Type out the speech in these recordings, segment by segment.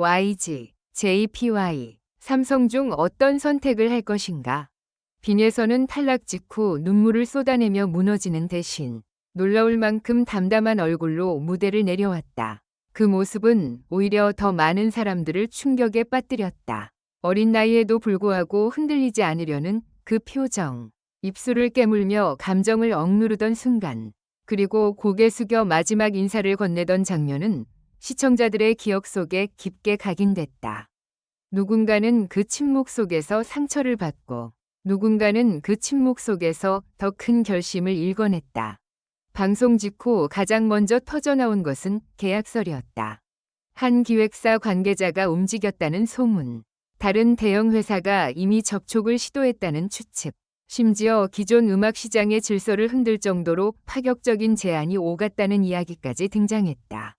YG, JPY, 삼성 중 어떤 선택을 할 것인가? 빈에서는 탈락 직후 눈물을 쏟아내며 무너지는 대신 놀라울 만큼 담담한 얼굴로 무대를 내려왔다. 그 모습은 오히려 더 많은 사람들을 충격에 빠뜨렸다. 어린 나이에도 불구하고 흔들리지 않으려는 그 표정, 입술을 깨물며 감정을 억누르던 순간, 그리고 고개 숙여 마지막 인사를 건네던 장면은 시청자들의 기억 속에 깊게 각인됐다. 누군가는 그 침묵 속에서 상처를 받고 누군가는 그 침묵 속에서 더 큰 결심을 일궈냈다. 방송 직후 가장 먼저 터져나온 것은 계약설이었다. 한 기획사 관계자가 움직였다는 소문, 다른 대형 회사가 이미 접촉을 시도했다는 추측, 심지어 기존 음악 시장의 질서를 흔들 정도로 파격적인 제안이 오갔다는 이야기까지 등장했다.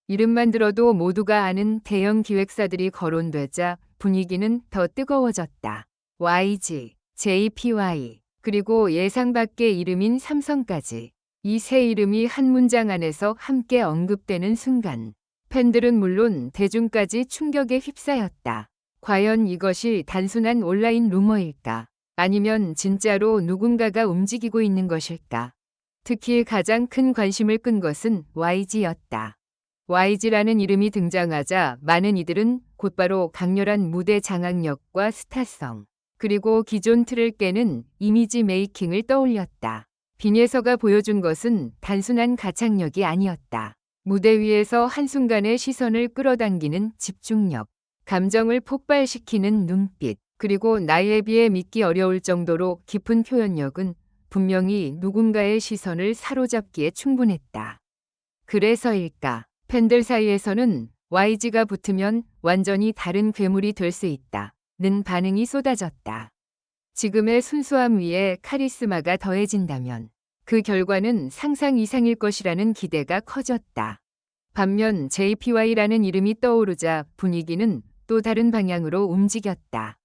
이름만 들어도 모두가 아는 대형 기획사들이 거론되자 분위기는 더 뜨거워졌다. YG, JPY, 그리고 예상 밖의 이름인 삼성까지. 이 세 이름이 한 문장 안에서 함께 언급되는 순간 팬들은 물론 대중까지 충격에 휩싸였다. 과연 이것이 단순한 온라인 루머일까? 아니면 진짜로 누군가가 움직이고 있는 것일까? 특히 가장 큰 관심을 끈 것은 YG였다. YG라는 이름이 등장하자 많은 이들은 곧바로 강렬한 무대 장악력과 스타성, 그리고 기존 틀을 깨는 이미지 메이킹을 떠올렸다. 빈예서가 보여준 것은 단순한 가창력이 아니었다. 무대 위에서 한순간의 시선을 끌어당기는 집중력, 감정을 폭발시키는 눈빛, 그리고 나이에 비해 믿기 어려울 정도로 깊은 표현력은 분명히 누군가의 시선을 사로잡기에 충분했다. 그래서일까? 팬들 사이에서는 YG가 붙으면 완전히 다른 괴물이 될 수 있다는 반응이 쏟아졌다. 지금의 순수함 위에 카리스마가 더해진다면 그 결과는 상상 이상일 것이라는 기대가 커졌다. 반면 JPY라는 이름이 떠오르자 분위기는 또 다른 방향으로 움직였다.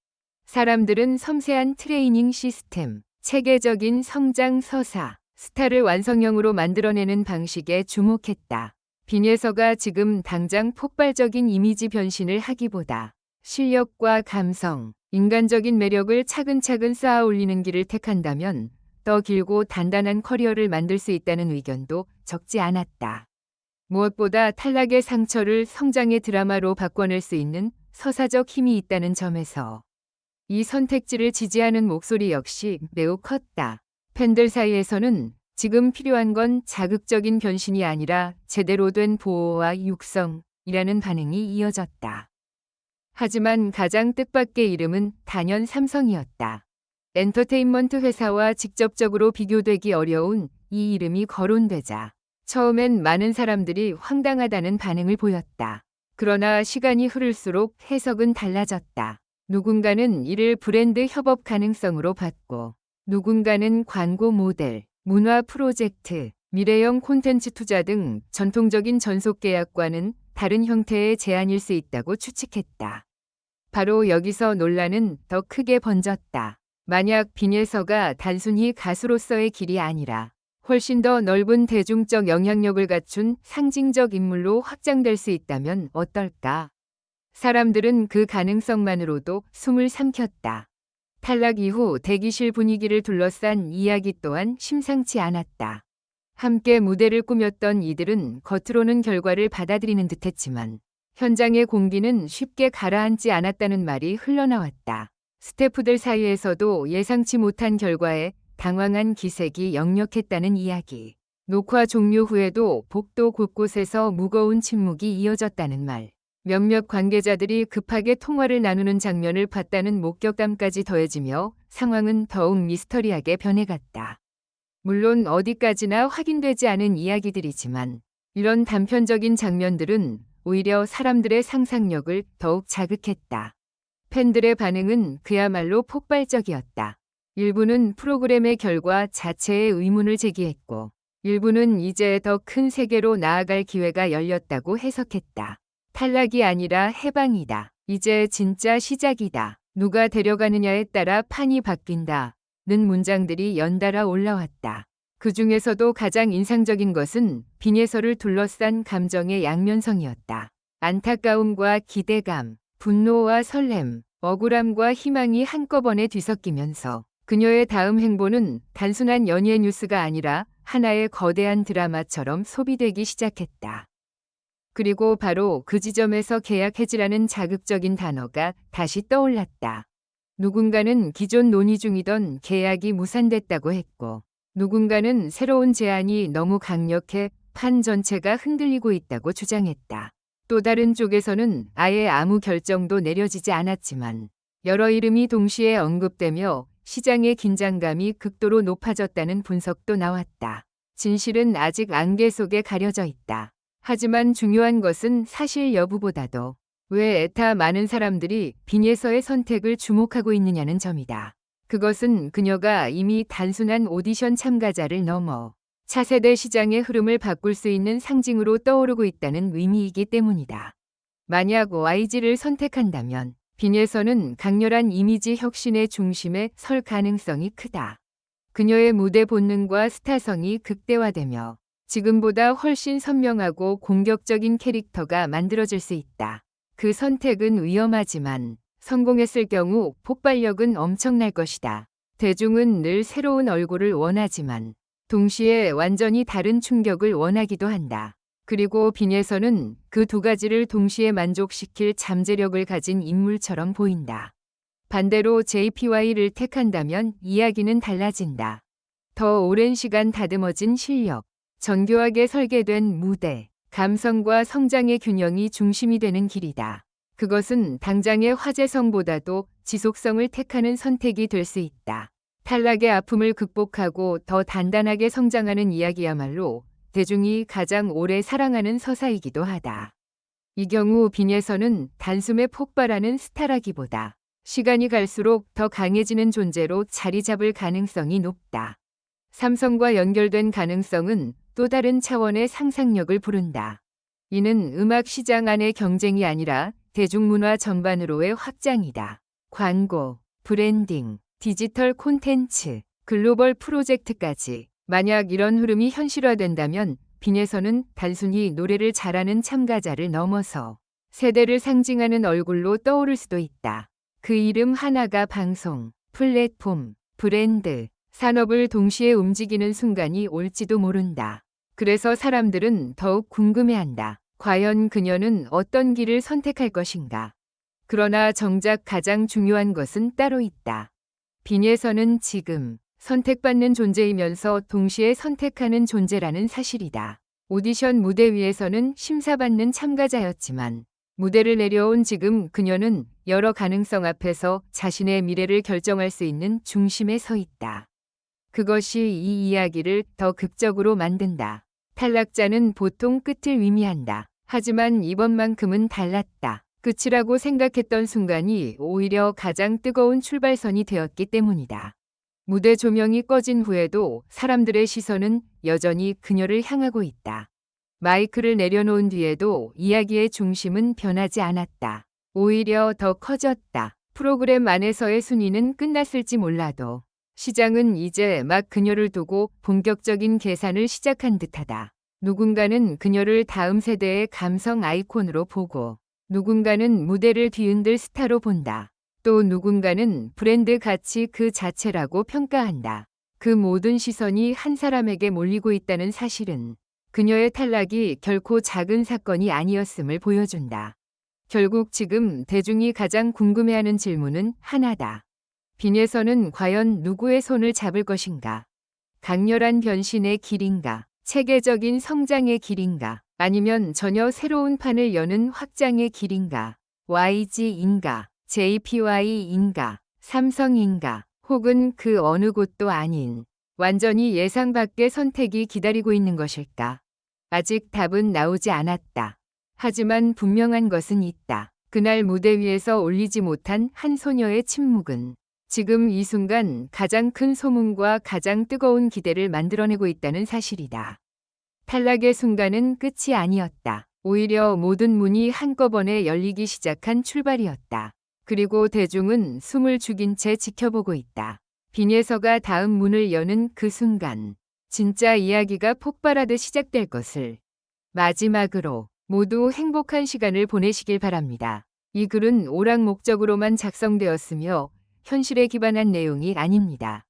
사람들은 섬세한 트레이닝 시스템, 체계적인 성장 서사, 스타를 완성형으로 만들어내는 방식에 주목했다. 빈예서가 지금 당장 폭발적인 이미지 변신을 하기보다 실력과 감성, 인간적인 매력을 차근차근 쌓아 올리는 길을 택한다면 더 길고 단단한 커리어를 만들 수 있다는 의견도 적지 않았다. 무엇보다 탈락의 상처를 성장의 드라마로 바꿔낼 수 있는 서사적 힘이 있다는 점에서 이 선택지를 지지하는 목소리 역시 매우 컸다. 팬들 사이에서는 지금 필요한 건 자극적인 변신이 아니라 제대로 된 보호와 육성이라는 반응이 이어졌다. 하지만 가장 뜻밖의 이름은 단연 삼성이었다. 엔터테인먼트 회사와 직접적으로 비교되기 어려운 이 이름이 거론되자 처음엔 많은 사람들이 황당하다는 반응을 보였다. 그러나 시간이 흐를수록 해석은 달라졌다. 누군가는 이를 브랜드 협업 가능성으로 봤고 누군가는 광고 모델, 문화 프로젝트, 미래형 콘텐츠 투자 등 전통적인 전속 계약과는 다른 형태의 제안일 수 있다고 추측했다. 바로 여기서 논란은 더 크게 번졌다. 만약 빈예서가 단순히 가수로서의 길이 아니라 훨씬 더 넓은 대중적 영향력을 갖춘 상징적 인물로 확장될 수 있다면 어떨까? 사람들은 그 가능성만으로도 숨을 삼켰다. 탈락 이후 대기실 분위기를 둘러싼 이야기 또한 심상치 않았다. 함께 무대를 꾸몄던 이들은 겉으로는 결과를 받아들이는 듯했지만 현장의 공기는 쉽게 가라앉지 않았다는 말이 흘러나왔다. 스태프들 사이에서도 예상치 못한 결과에 당황한 기색이 역력했다는 이야기. 녹화 종료 후에도 복도 곳곳에서 무거운 침묵이 이어졌다는 말. 몇몇 관계자들이 급하게 통화를 나누는 장면을 봤다는 목격담까지 더해지며 상황은 더욱 미스터리하게 변해갔다. 물론 어디까지나 확인되지 않은 이야기들이지만 이런 단편적인 장면들은 오히려 사람들의 상상력을 더욱 자극했다. 팬들의 반응은 그야말로 폭발적이었다. 일부는 프로그램의 결과 자체에 의문을 제기했고 일부는 이제 더 큰 세계로 나아갈 기회가 열렸다고 해석했다. 탈락이 아니라 해방이다. 이제 진짜 시작이다. 누가 데려가느냐에 따라 판이 바뀐다. 는 문장들이 연달아 올라왔다. 그 중에서도 가장 인상적인 것은 빈예서를 둘러싼 감정의 양면성이었다. 안타까움과 기대감, 분노와 설렘, 억울함과 희망이 한꺼번에 뒤섞이면서 그녀의 다음 행보는 단순한 연예 뉴스가 아니라 하나의 거대한 드라마처럼 소비되기 시작했다. 그리고 바로 그 지점에서 계약 해지라는 자극적인 단어가 다시 떠올랐다. 누군가는 기존 논의 중이던 계약이 무산됐다고 했고, 누군가는 새로운 제안이 너무 강력해 판 전체가 흔들리고 있다고 주장했다. 또 다른 쪽에서는 아예 아무 결정도 내려지지 않았지만 여러 이름이 동시에 언급되며 시장의 긴장감이 극도로 높아졌다는 분석도 나왔다. 진실은 아직 안개 속에 가려져 있다. 하지만 중요한 것은 사실 여부보다도 왜 에타 많은 사람들이 빈예서의 선택을 주목하고 있느냐는 점이다. 그것은 그녀가 이미 단순한 오디션 참가자를 넘어 차세대 시장의 흐름을 바꿀 수 있는 상징으로 떠오르고 있다는 의미이기 때문이다. 만약 YG를 선택한다면 빈예서는 강렬한 이미지 혁신의 중심에 설 가능성이 크다. 그녀의 무대 본능과 스타성이 극대화되며 지금보다 훨씬 선명하고 공격적인 캐릭터가 만들어질 수 있다. 그 선택은 위험하지만 성공했을 경우 폭발력은 엄청날 것이다. 대중은 늘 새로운 얼굴을 원하지만 동시에 완전히 다른 충격을 원하기도 한다. 그리고 빈예서는 그 두 가지를 동시에 만족시킬 잠재력을 가진 인물처럼 보인다. 반대로 JPY를 택한다면 이야기는 달라진다. 더 오랜 시간 다듬어진 실력, 정교하게 설계된 무대, 감성과 성장의 균형이 중심이 되는 길이다. 그것은 당장의 화제성보다도 지속성을 택하는 선택이 될 수 있다. 탈락의 아픔을 극복하고 더 단단하게 성장하는 이야기야말로 대중이 가장 오래 사랑하는 서사이기도 하다. 이 경우 빈예서는 단숨에 폭발하는 스타라기보다 시간이 갈수록 더 강해지는 존재로 자리 잡을 가능성이 높다. 삼성과 연결된 가능성은 또 다른 차원의 상상력을 부른다. 이는 음악 시장 안의 경쟁이 아니라 대중문화 전반으로의 확장이다. 광고, 브랜딩, 디지털 콘텐츠, 글로벌 프로젝트까지 만약 이런 흐름이 현실화된다면 빈예서는 단순히 노래를 잘하는 참가자를 넘어서 세대를 상징하는 얼굴로 떠오를 수도 있다. 그 이름 하나가 방송, 플랫폼, 브랜드, 산업을 동시에 움직이는 순간이 올지도 모른다. 그래서 사람들은 더욱 궁금해한다. 과연 그녀는 어떤 길을 선택할 것인가? 그러나 정작 가장 중요한 것은 따로 있다. 빈예서는 지금 선택받는 존재이면서 동시에 선택하는 존재라는 사실이다. 오디션 무대 위에서는 심사받는 참가자였지만 무대를 내려온 지금 그녀는 여러 가능성 앞에서 자신의 미래를 결정할 수 있는 중심에 서 있다. 그것이 이 이야기를 더 극적으로 만든다. 탈락자는 보통 끝을 의미한다. 하지만 이번만큼은 달랐다. 끝이라고 생각했던 순간이 오히려 가장 뜨거운 출발선이 되었기 때문이다. 무대 조명이 꺼진 후에도 사람들의 시선은 여전히 그녀를 향하고 있다. 마이크를 내려놓은 뒤에도 이야기의 중심은 변하지 않았다. 오히려 더 커졌다. 프로그램 안에서의 순위는 끝났을지 몰라도 시장은 이제 막 그녀를 두고 본격적인 계산을 시작한 듯하다. 누군가는 그녀를 다음 세대의 감성 아이콘으로 보고 누군가는 무대를 뒤흔들 스타로 본다. 또 누군가는 브랜드 가치 그 자체라고 평가한다. 그 모든 시선이 한 사람에게 몰리고 있다는 사실은 그녀의 탈락이 결코 작은 사건이 아니었음을 보여준다. 결국 지금 대중이 가장 궁금해하는 질문은 하나다. 빈예서는 과연 누구의 손을 잡을 것인가? 강렬한 변신의 길인가? 체계적인 성장의 길인가? 아니면 전혀 새로운 판을 여는 확장의 길인가? YG인가? JPY인가? 삼성인가? 혹은 그 어느 곳도 아닌 완전히 예상 밖의 선택이 기다리고 있는 것일까? 아직 답은 나오지 않았다. 하지만 분명한 것은 있다. 그날 무대 위에서 올리지 못한 한 소녀의 침묵은 지금 이 순간 가장 큰 소문과 가장 뜨거운 기대를 만들어내고 있다는 사실이다. 탈락의 순간은 끝이 아니었다. 오히려 모든 문이 한꺼번에 열리기 시작한 출발이었다. 그리고 대중은 숨을 죽인 채 지켜보고 있다. 빈예서가 다음 문을 여는 그 순간 진짜 이야기가 폭발하듯 시작될 것을. 마지막으로 모두 행복한 시간을 보내시길 바랍니다. 이 글은 오락 목적으로만 작성되었으며 현실에 기반한 내용이 아닙니다.